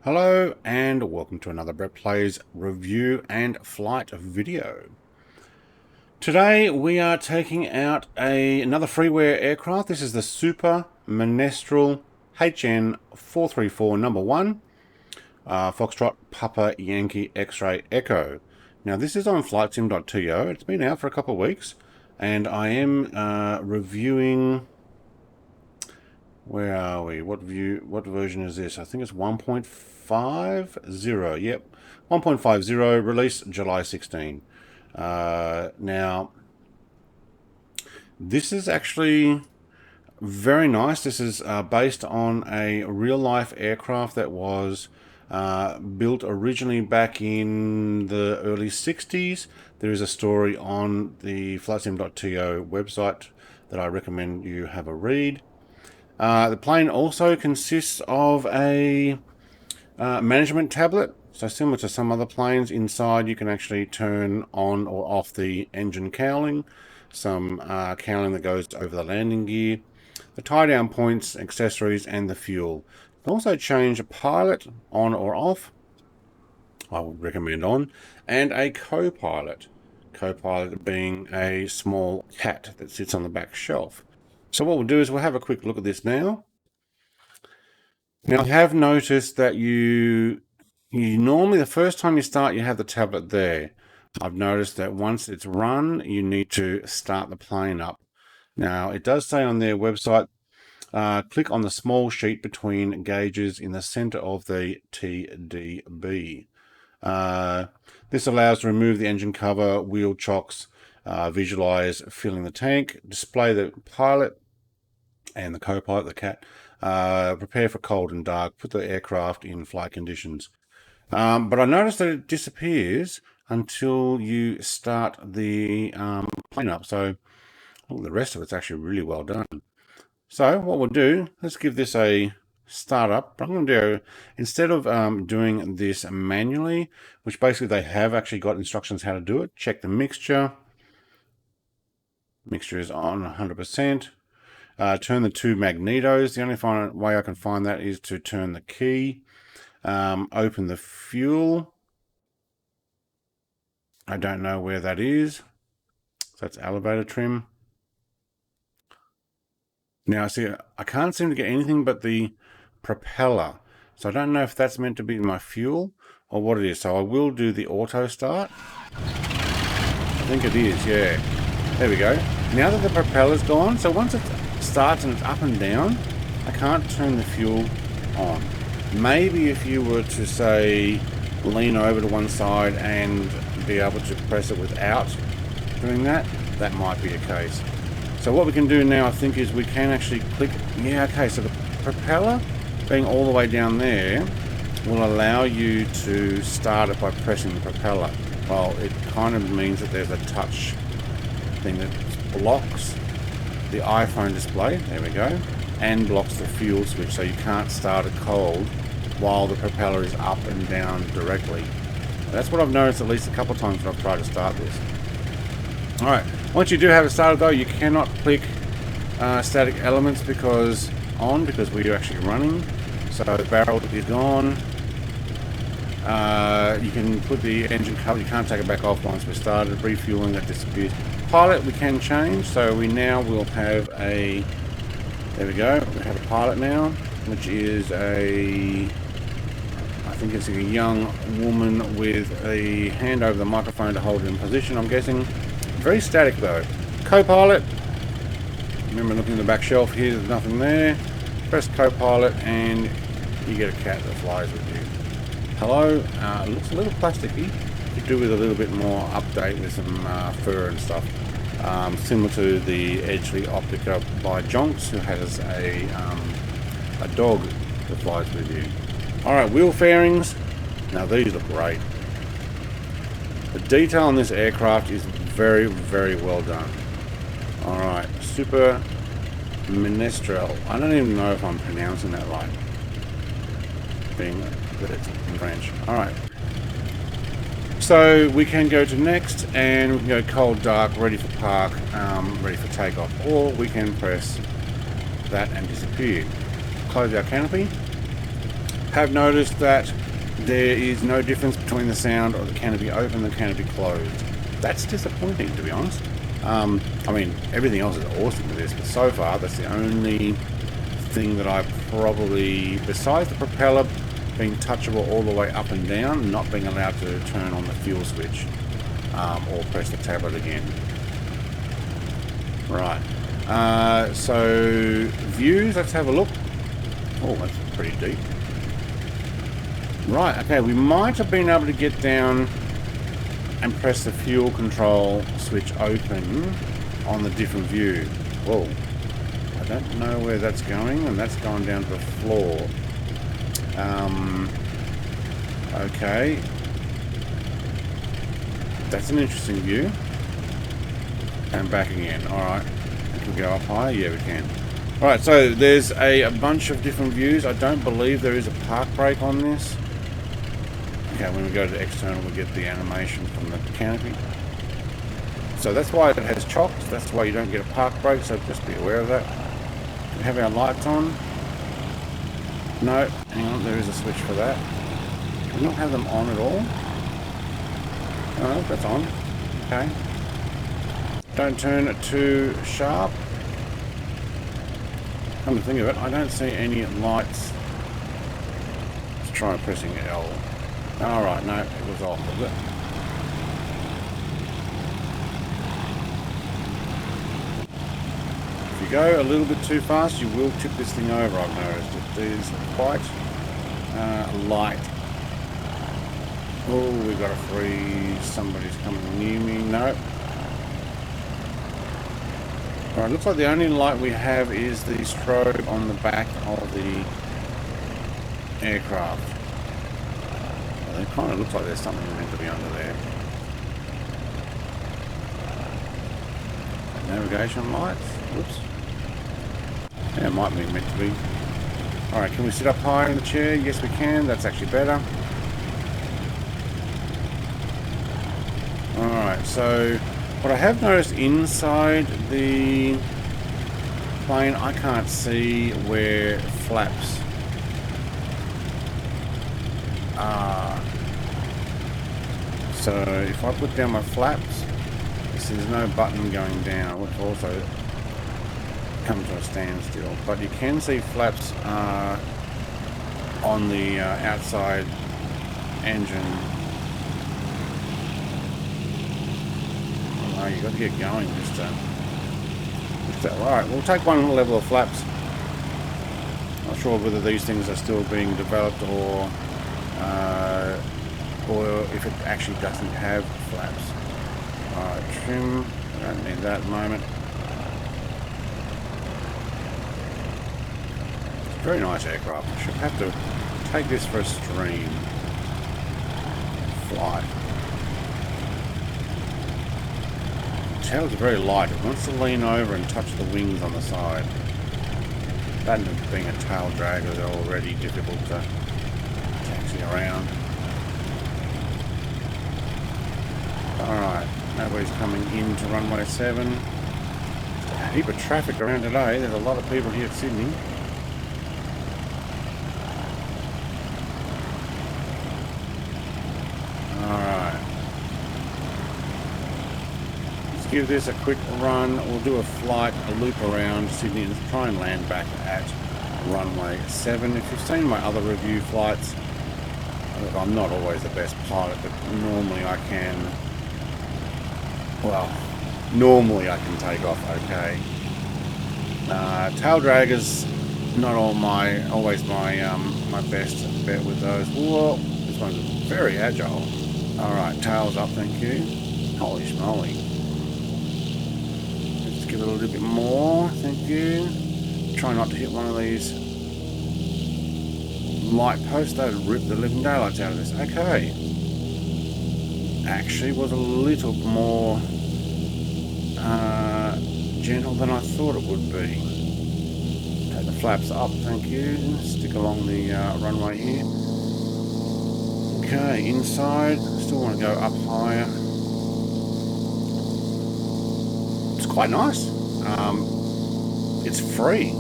Hello and welcome to another Brett Plays review and flight video. Today we are taking out another Freeware aircraft. This is the Super Menestrel HN-434 number 1, Foxtrot Papa Yankee X-Ray Echo. Now this is on flightsim.to. It's been out for a couple of weeks and I am reviewing... Where are we? What version is this? I think it's 1.50. Yep, 1.50. Release July 16. Now, this is actually very nice. This is based on a real-life aircraft that was built originally back in the early 60s. There is a story on the flightsim.to website that I recommend you have a read. The plane also consists of a management tablet. So similar to some other planes, inside you can actually turn on or off the engine cowling, some cowling that goes over the landing gear, the tie-down points, accessories, and the fuel. You can also change a pilot on or off. I would recommend on, and a co-pilot. Co-pilot being a small cat that sits on the back shelf. So what we'll do is we'll have a quick look at this now. Now I have noticed that you normally, the first time you start, you have the tablet there. I've noticed that once it's run, you need to start the plane up. Now it does say on their website, click on the small sheet between gauges in the center of the TDB. This allows to remove the engine cover, wheel chocks, visualize filling the tank, display the pilot and the co-pilot, the cat, prepare for cold and dark, put the aircraft in flight conditions. But I noticed that it disappears until you start the plane up. So the rest of it's actually really well done. So what we'll do, let's give this a start up. But I'm going to do, instead of doing this manually, which basically they have actually got instructions how to do it, check the mixture. Mixture is on 100%. Turn the two magnetos. The only way I can find that is to turn the key. Open the fuel. I don't know where that is. So that's elevator trim. Now see, I can't seem to get anything but the propeller. So I don't know if that's meant to be my fuel or what it is. So I will do the auto start. I think it is, yeah. There we go. Now that the propeller's gone, so once it starts and it's up and down, I can't turn the fuel on. Maybe if you were to, say, lean over to one side and be able to press it without doing that, that might be a case. So what we can do now, I think, is we can actually click, yeah, okay, so the propeller being all the way down there will allow you to start it by pressing the propeller. Well, it kind of means that there's a touch thing that blocks the iPhone display, there we go, and blocks the fuel switch, so you can't start it cold while the propeller is up and down directly. That's what I've noticed at least a couple of times when I've tried to start this. Alright, once you do have it started though, you cannot click static elements because we're actually running. So the barrel is gone. You can put the engine cover, you can't take it back off once we're started. Refueling, that disappears. Pilot we can change, so we now will have a, there we go, we have a pilot now, which is I think it's a young woman with a hand over the microphone to hold it in position, I'm guessing. Very static though. Co-pilot, remember looking in the back shelf here, there's nothing there. Press co-pilot and you get a cat that flies with you. Hello, looks a little plasticky. Could do with a little bit more update with some fur and stuff. Similar to the Edgeley Optica by Jonks, who has a dog that flies with you. Alright, wheel fairings. Now these look great. The detail on this aircraft is very, very well done. Alright, Super Menestrel. I don't even know if I'm pronouncing that right, being that it's in French. Alright. So we can go to next and we can go cold, dark, ready for park, ready for takeoff, or we can press that and disappear. Close our canopy. Have noticed that there is no difference between the sound of the canopy open and the canopy closed. That's disappointing, to be honest. I mean, everything else is awesome with this, but so far that's the only thing that I probably, besides the propeller being touchable all the way up and down, not being allowed to turn on the fuel switch or press the tablet again. Right. So views, let's have a look. Oh, that's pretty deep. Right, okay, we might have been able to get down and press the fuel control switch open on the different view. Whoa. I don't know where that's going, and that's going down to the floor. Okay. That's an interesting view. And back again. Alright. Can we go up higher? Yeah, we can. Alright, so there's a bunch of different views. I don't believe there is a park brake on this. Okay, when we go to external, we get the animation from the canopy. So that's why it has chocks. That's why you don't get a park brake, so just be aware of that. We have our lights on. No, hang on, there is a switch for that. Can we not have them on at all? Oh, that's on. Okay. Don't turn it too sharp. Come to think of it, I don't see any lights. Let's try pressing L. Alright, no, it was off, was it? If you go a little bit too fast, you will tip this thing over, I've noticed. It is quite light. Oh, we've got a freeze. Somebody's coming near me. No. Alright, looks like the only light we have is the strobe on the back of the aircraft. It kind of looks like there's something meant to be under there. Navigation lights. Whoops. Yeah, it might be meant to be. Alright, can we sit up higher in the chair? Yes, we can. That's actually better. Alright, so what I have noticed inside the plane, I can't see where flaps are. So if I put down my flaps, there's no button going down, which also comes to a standstill. But you can see flaps on the outside engine. Oh, you got to get going just to. Alright, we'll take one level of flaps. Not sure whether these things are still being developed or if it actually doesn't have flaps. Alright, trim. I don't need that at the moment. Very nice aircraft. Should have to take this for a stream flight. The tail's very light. It wants to lean over and touch the wings on the side. That being a tail dragger is already difficult to taxi around. Alright, nobody's coming into runway 7. A heap of traffic around today. There's a lot of people here at Sydney. Alright. Let's give this a quick run. We'll do a flight, a loop around Sydney and try and land back at runway 7. If you've seen my other review flights, look, I'm not always the best pilot, but normally I can. Well, normally I can take off okay. Tail draggers, not always my best bet with those. Whoa, this one's very agile. Alright, tails up, thank you. Holy schmoly. Let's give it a little bit more, thank you. Try not to hit one of these light posts. That would rip the living daylights out of this. Okay. Actually was a little more gentle than I thought it would be. Take the flaps up, thank you. Stick along the runway here. Okay, inside. Still want to go up higher. It's quite nice. It's free.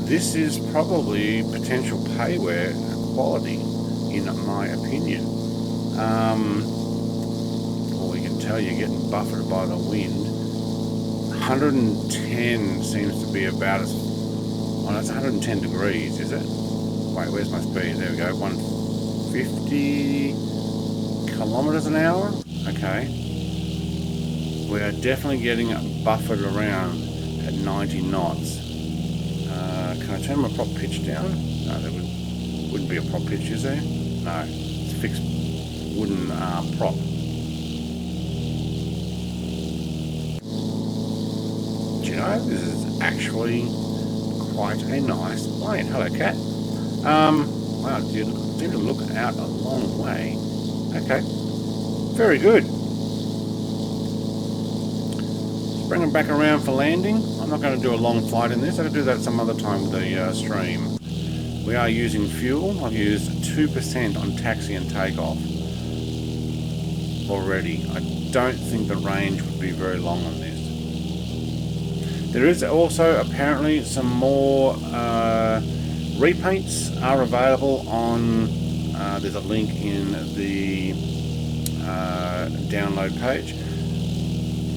This is probably potential payware quality, in my opinion. Well, you can tell you're getting buffeted by the wind. 110 seems to be about as... Oh, that's 110 degrees, is it? Wait, where's my speed? There we go, 150 kilometers an hour? Okay. We are definitely getting buffered around at 90 knots. Can I turn my prop pitch down? No, there wouldn't be a prop pitch, is there? No, it's a fixed wooden prop. Do you know, this is actually quite a nice plane. Hello, cat. Wow, you seem to look out a long way. Okay, very good. Bring them back around for landing. I'm not going to do a long flight in this. I'll do that some other time with the stream. We are using fuel. I've used 2% on taxi and takeoff already. I don't think the range would be very long on this. There is also apparently some more repaints are available on... there's a link in the download page.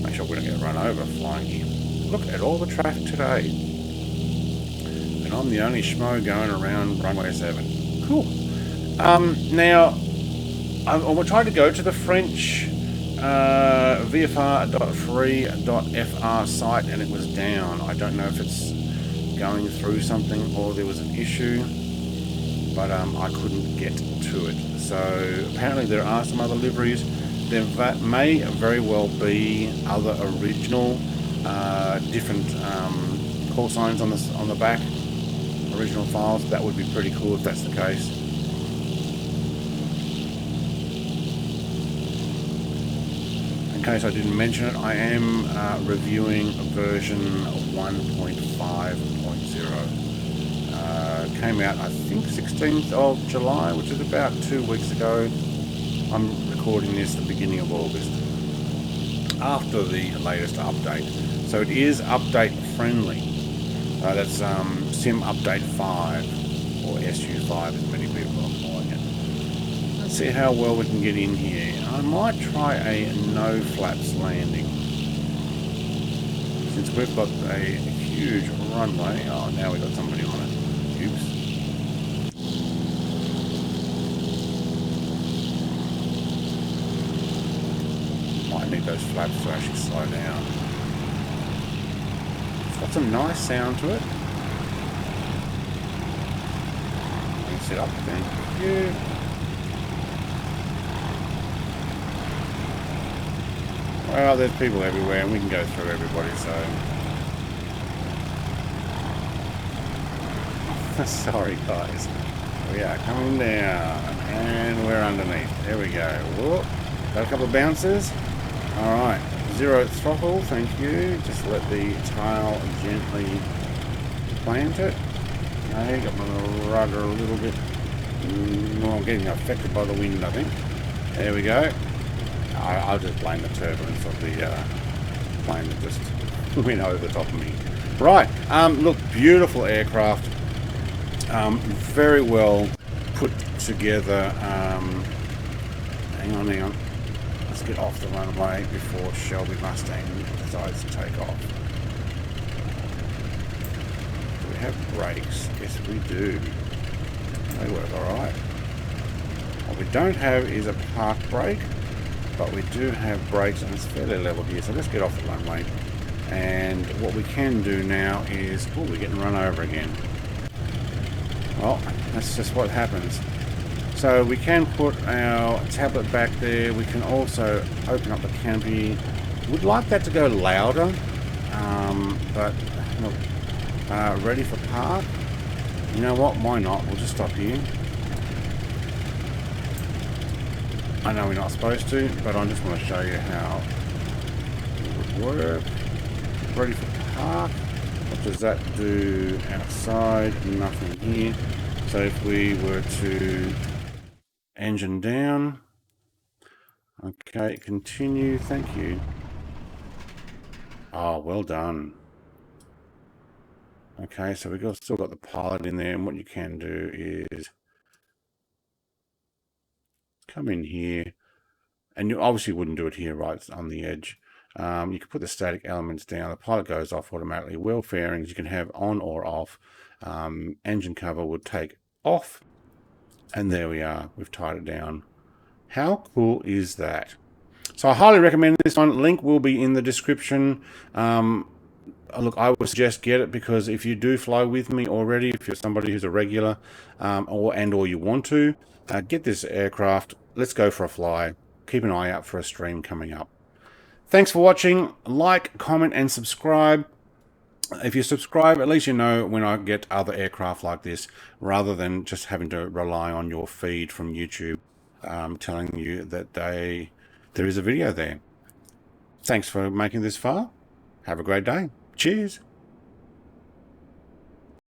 Make sure we don't get run over flying here. Look at all the traffic today. And I'm the only schmo going around runway 7. Cool. Now, I tried to go to the French VFR.free.fr site and it was down. I don't know if it's going through something or there was an issue, but I couldn't get to it. So apparently there are some other liveries. There may very well be other original, different call signs on the back, original files. That would be pretty cool if that's the case. In case I didn't mention it, I am reviewing version 1.5.0. Came out, I think, 16th of July, which is about 2 weeks ago. I'm recording this at the beginning of August, after the latest update. So it is update friendly. That's Sim Update 5, or SU5 as many people are calling it. Let's see how well we can get in here. I might try a no flaps landing. Since we've got a huge runway. Oh, now we've got somebody on it. Oops. Might need those flaps to actually slow down. It's got some nice sound to it. Mix it up, thank you. Well, there's people everywhere and we can go through everybody, so... Sorry guys. We are coming down and we're underneath. There we go. Whoop. Got a couple of bounces. Alright. 0 throttle, thank you. Just let the tail gently plant it. Okay, got my rudder a little bit. I'm getting affected by the wind, I think. There we go. I'll just blame the turbulence of the plane that just went over the top of me. Right, look, beautiful aircraft. Very well put together. Hang on. Let's get off the runway before Shelby Mustang decides to take off. Do we have brakes? Yes, we do. They work alright. What we don't have is a park brake. But we do have brakes and it's fairly level here, so let's get off the runway. And what we can do now is... Oh, we're getting run over again. Well, that's just what happens. So we can put our tablet back there. We can also open up the canopy. Would like that to go louder, but look, ready for park. You know what? Why not? We'll just stop here. I know we're not supposed to, but I just want to show you how it would work. Ready for park. What does that do outside? Nothing here. So if we were to engine down. Okay, continue. Thank you. Oh, well done. Okay, so we've still got the pilot in there, and what you can do is come in here, and you obviously wouldn't do it here right on the edge. You can put the static elements down. The pilot goes off automatically. Wheel fairings you can have on or off. Engine cover would take off. And there we are. We've tied it down. How cool is that? So I highly recommend this one. Link will be in the description. Look, I would suggest get it, because if you do fly with me already, if you're somebody who's a regular or you want to, get this aircraft. Let's go for a fly. Keep an eye out for a stream coming up. Thanks for watching. Like, comment, and subscribe. If you subscribe, at least you know when I get other aircraft like this, rather than just having to rely on your feed from YouTube telling you that there is a video there. Thanks for making this far. Have a great day. Cheers.